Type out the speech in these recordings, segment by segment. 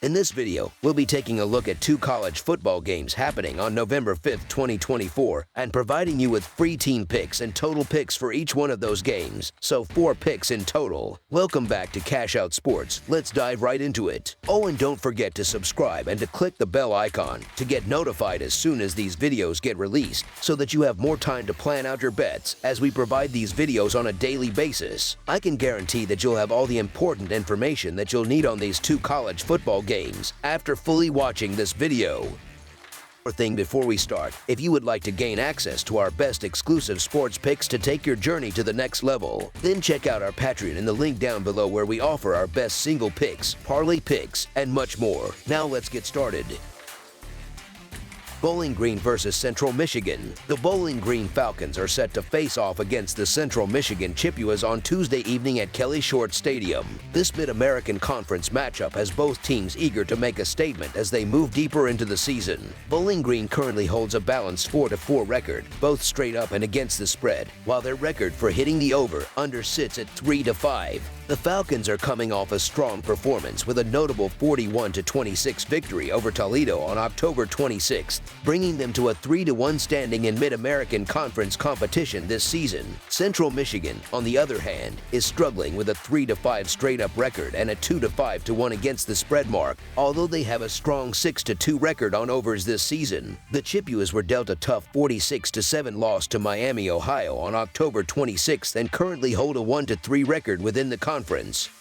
In this video, we'll be taking a look at 2 college football games happening on November 5th, 2024, and providing you with free team picks and total picks for each one of those games, so 4 picks in total. Welcome back to Cash Out Sports. Let's dive right into it. Oh, and don't forget to subscribe and to click the bell icon to get notified as soon as these videos get released, so that you have more time to plan out your bets as we provide these videos on a daily basis. I can guarantee that you'll have all the important information that you'll need on these 2 college football games after fully watching this video. One more thing before we start, if you would like to gain access to our best exclusive sports picks to take your journey to the next level, then check out our Patreon in the link down below where we offer our best single picks, parlay picks, and much more. Now let's get started. Bowling Green versus Central Michigan. The Bowling Green Falcons are set to face off against the Central Michigan Chippewas on Tuesday evening at Kelly Short Stadium. This Mid-American Conference matchup has both teams eager to make a statement as they move deeper into the season. Bowling Green currently holds a balanced 4-4 record, both straight up and against the spread, while their record for hitting the over/under sits at 3-5. The Falcons are coming off a strong performance with a notable 41-26 victory over Toledo on October 26th, bringing them to a 3-1 standing in Mid-American Conference competition this season. Central Michigan, on the other hand, is struggling with a 3-5 straight-up record and a 2-5-1 against the spread mark, although they have a strong 6-2 record on overs this season. The Chippewas were dealt a tough 46-7 loss to Miami, Ohio on October 26th and currently hold a 1-3 record within the conference.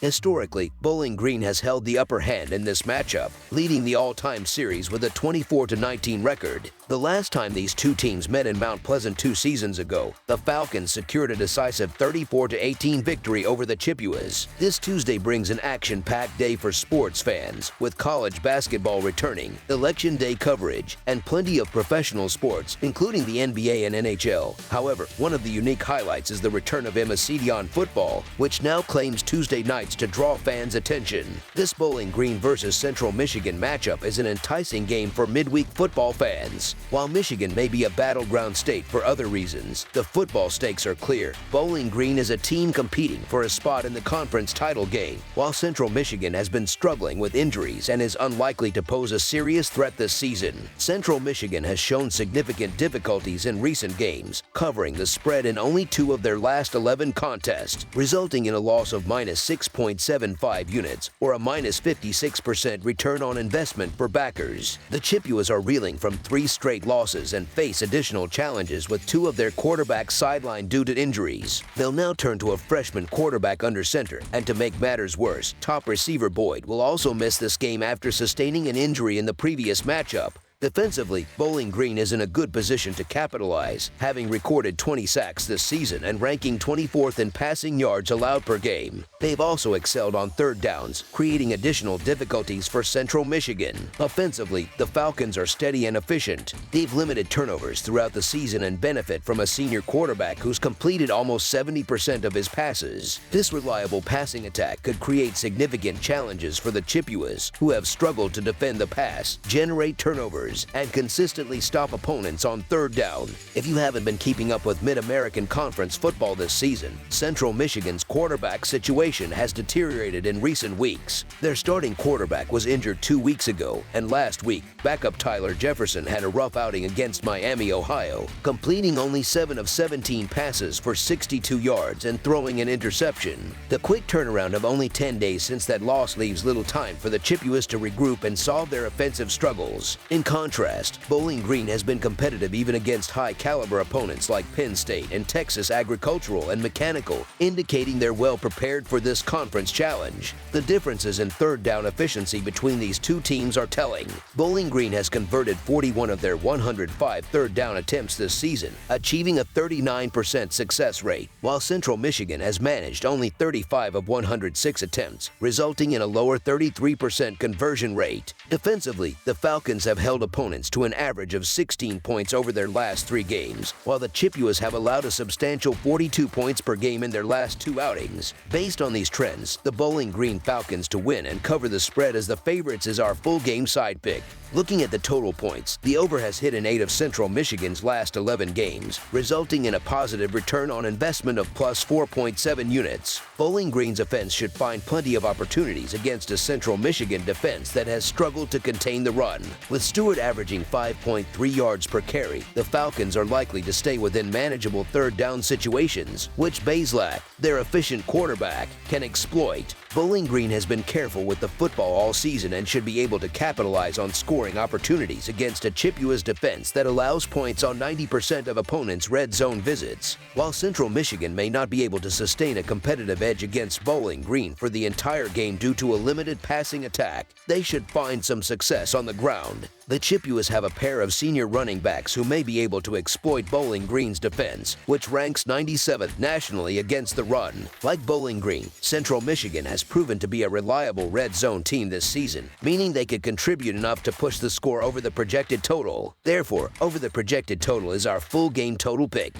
Historically, Bowling Green has held the upper hand in this matchup, leading the all-time series with a 24-19 record. The last time these 2 teams met in Mount Pleasant 2 seasons ago, the Falcons secured a decisive 34-18 victory over the Chippewas. This Tuesday brings an action-packed day for sports fans, with college basketball returning, Election Day coverage, and plenty of professional sports, including the NBA and NHL. However, one of the unique highlights is the return of Emma football, which now claims Tuesday nights to draw fans' attention. This Bowling Green versus Central Michigan matchup is an enticing game for midweek football fans. While Michigan may be a battleground state for other reasons, the football stakes are clear. Bowling Green is a team competing for a spot in the conference title game, while Central Michigan has been struggling with injuries and is unlikely to pose a serious threat this season. Central Michigan has shown significant difficulties in recent games, covering the spread in only 2 of their last 11 contests, resulting in a loss of -6.75 units or a -56% return on investment for backers. The Chippewas are reeling from 3 straight losses and face additional challenges with 2 of their quarterbacks sidelined due to injuries. They'll now turn to a freshman quarterback under center, and to make matters worse, top receiver Boyd will also miss this game after sustaining an injury in the previous matchup. Defensively, Bowling Green is in a good position to capitalize, having recorded 20 sacks this season and ranking 24th in passing yards allowed per game. They've also excelled on third downs, creating additional difficulties for Central Michigan. Offensively, the Falcons are steady and efficient. They've limited turnovers throughout the season and benefit from a senior quarterback who's completed almost 70% of his passes. This reliable passing attack could create significant challenges for the Chippewas, who have struggled to defend the pass, generate turnovers, and consistently stop opponents on third down. If you haven't been keeping up with Mid-American Conference football this season, Central Michigan's quarterback situation has deteriorated in recent weeks. Their starting quarterback was injured 2 weeks ago, and last week, backup Tyler Jefferson had a rough outing against Miami, Ohio, completing only 7 of 17 passes for 62 yards and throwing an interception. The quick turnaround of only 10 days since that loss leaves little time for the Chippewas to regroup and solve their offensive struggles. In contrast, Bowling Green has been competitive even against high-caliber opponents like Penn State and Texas Agricultural and Mechanical, indicating they're well prepared for this conference challenge. The differences in third down efficiency between these 2 teams are telling. Bowling Green has converted 41 of their 105 third down attempts this season, achieving a 39% success rate, while Central Michigan has managed only 35 of 106 attempts, resulting in a lower 33% conversion rate. Defensively, the Falcons have held opponents to an average of 16 points over their last 3 games, while the Chippewas have allowed a substantial 42 points per game in their last 2 outings. Based on these trends, the Bowling Green Falcons to win and cover the spread as the favorites is our full game side pick. Looking at the total points, the over has hit in 8 of Central Michigan's last 11 games, resulting in a positive return on investment of plus 4.7 units. Bowling Green's offense should find plenty of opportunities against a Central Michigan defense that has struggled to contain the run. With Stewart averaging 5.3 yards per carry, the Falcons are likely to stay within manageable third down situations, which Bazelak, their efficient quarterback, can exploit. Bowling Green has been careful with the football all season and should be able to capitalize on scoring opportunities against a Chippewas defense that allows points on 90% of opponents' red zone visits. While Central Michigan may not be able to sustain a competitive edge against Bowling Green for the entire game due to a limited passing attack, they should find some success on the ground. The Chippewas have a pair of senior running backs who may be able to exploit Bowling Green's defense, which ranks 97th nationally against the run. Like Bowling Green, Central Michigan has proven to be a reliable red zone team this season, meaning they could contribute enough to push the score over the projected total. Therefore, over the projected total is our full game total pick.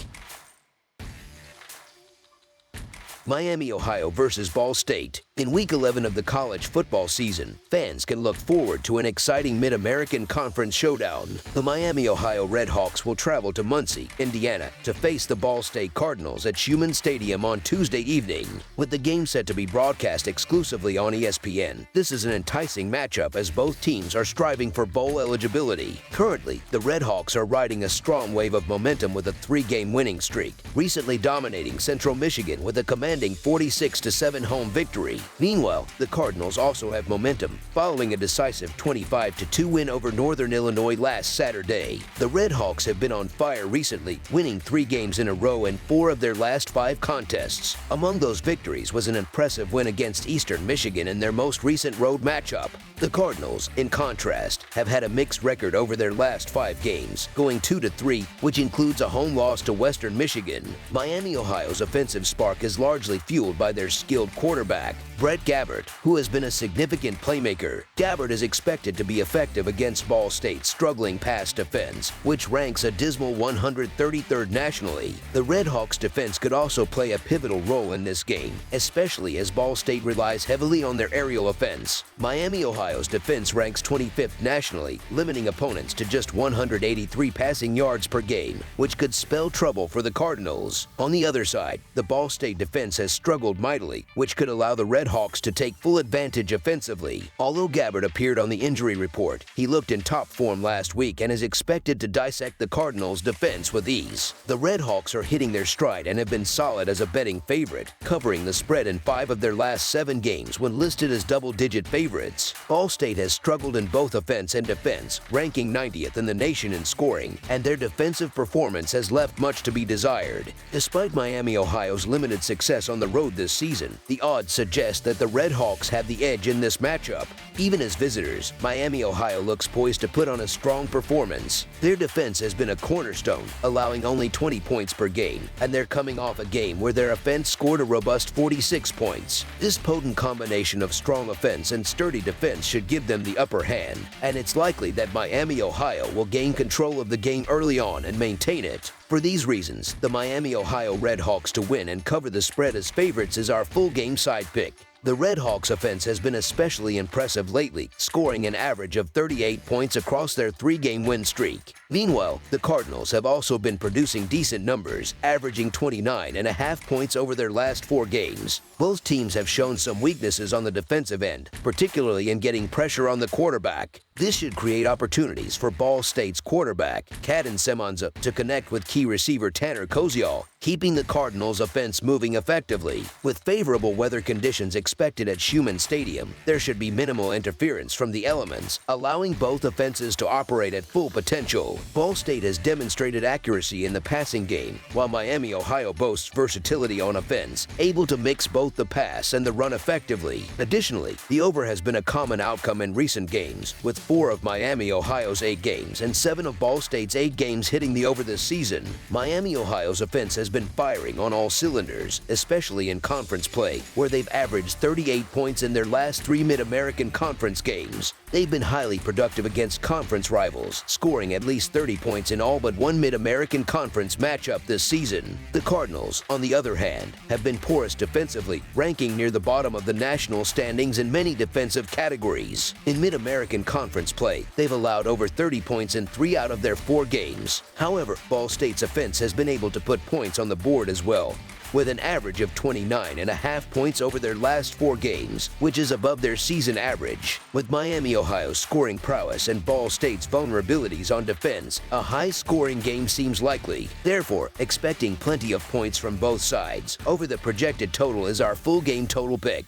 Miami, Ohio versus Ball State. In Week 11 of the college football season, fans can look forward to an exciting Mid-American Conference showdown. The Miami, Ohio Redhawks will travel to Muncie, Indiana, to face the Ball State Cardinals at Schumann Stadium on Tuesday evening. With the game set to be broadcast exclusively on ESPN, this is an enticing matchup as both teams are striving for bowl eligibility. Currently, the Redhawks are riding a strong wave of momentum with a 3-game winning streak, recently dominating Central Michigan with a commanding 46-7 home victory. Meanwhile, the Cardinals also have momentum, following a decisive 25-2 win over Northern Illinois last Saturday. The Redhawks have been on fire recently, winning 3 games in a row in 4 of their last 5 contests. Among those victories was an impressive win against Eastern Michigan in their most recent road matchup. The Cardinals, in contrast, have had a mixed record over their last 5 games, going 2-3, which includes a home loss to Western Michigan. Miami, Ohio's offensive spark is largely fueled by their skilled quarterback, Brett Gabbert, who has been a significant playmaker. Gabbert is expected to be effective against Ball State's struggling pass defense, which ranks a dismal 133rd nationally. The Redhawks' defense could also play a pivotal role in this game, especially as Ball State relies heavily on their aerial offense. Miami, Ohio's defense ranks 25th nationally, limiting opponents to just 183 passing yards per game, which could spell trouble for the Cardinals. On the other side, the Ball State defense has struggled mightily, which could allow the Redhawks to take full advantage offensively. Although Gabbert appeared on the injury report, he looked in top form last week and is expected to dissect the Cardinals' defense with ease. The Redhawks are hitting their stride and have been solid as a betting favorite, covering the spread in 5 of their last 7 games when listed as double-digit favorites. Ball State has struggled in both offense and defense, ranking 90th in the nation in scoring, and their defensive performance has left much to be desired. Despite Miami, Ohio's limited success on the road this season, the odds suggest that the Redhawks have the edge in this matchup. Even as visitors, Miami, Ohio looks poised to put on a strong performance. Their defense has been a cornerstone, allowing only 20 points per game, and they're coming off a game where their offense scored a robust 46 points. This potent combination of strong offense and sturdy defense should give them the upper hand, and it's likely that Miami, Ohio will gain control of the game early on and maintain it. For these reasons, the Miami, Ohio Redhawks to win and cover the spread as favorites is our full game side pick. The Redhawks' offense has been especially impressive lately, scoring an average of 38 points across their 3-game win streak. Meanwhile, the Cardinals have also been producing decent numbers, averaging 29.5 points over their last 4 games. Both teams have shown some weaknesses on the defensive end, particularly in getting pressure on the quarterback. This should create opportunities for Ball State's quarterback, Kadin Semonza, to connect with key receiver Tanner Koziol, keeping the Cardinals' offense moving effectively. With favorable weather conditions expected at Schumann Stadium, there should be minimal interference from the elements, allowing both offenses to operate at full potential. Ball State has demonstrated accuracy in the passing game, while Miami, Ohio boasts versatility on offense, able to mix both the pass and the run effectively. Additionally, the over has been a common outcome in recent games, with 4 of Miami, Ohio's 8 games and 7 of Ball State's 8 games hitting the over this season, Miami, Ohio's offense has been firing on all cylinders, especially in conference play, where they've averaged 38 points in their last 3 Mid-American Conference games. They've been highly productive against conference rivals, scoring at least 30 points in all but one Mid-American Conference matchup this season. The Cardinals, on the other hand, have been porous defensively, ranking near the bottom of the national standings in many defensive categories. In Mid-American Conference play, they've allowed over 30 points in 3 out of their 4 games. However, Ball State's offense has been able to put points on the board as well, with an average of 29.5 points over their last 4 games, which is above their season average. With Miami, Ohio's scoring prowess and Ball State's vulnerabilities on defense, a high-scoring game seems likely. Therefore, expecting plenty of points from both sides over the projected total is our full game total pick.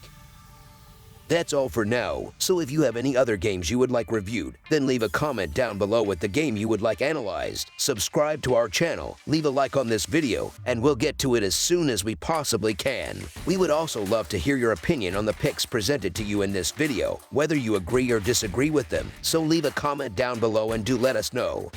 That's all for now, so if you have any other games you would like reviewed, then leave a comment down below with the game you would like analyzed. Subscribe to our channel, leave a like on this video, and we'll get to it as soon as we possibly can. We would also love to hear your opinion on the picks presented to you in this video, whether you agree or disagree with them, so leave a comment down below and do let us know.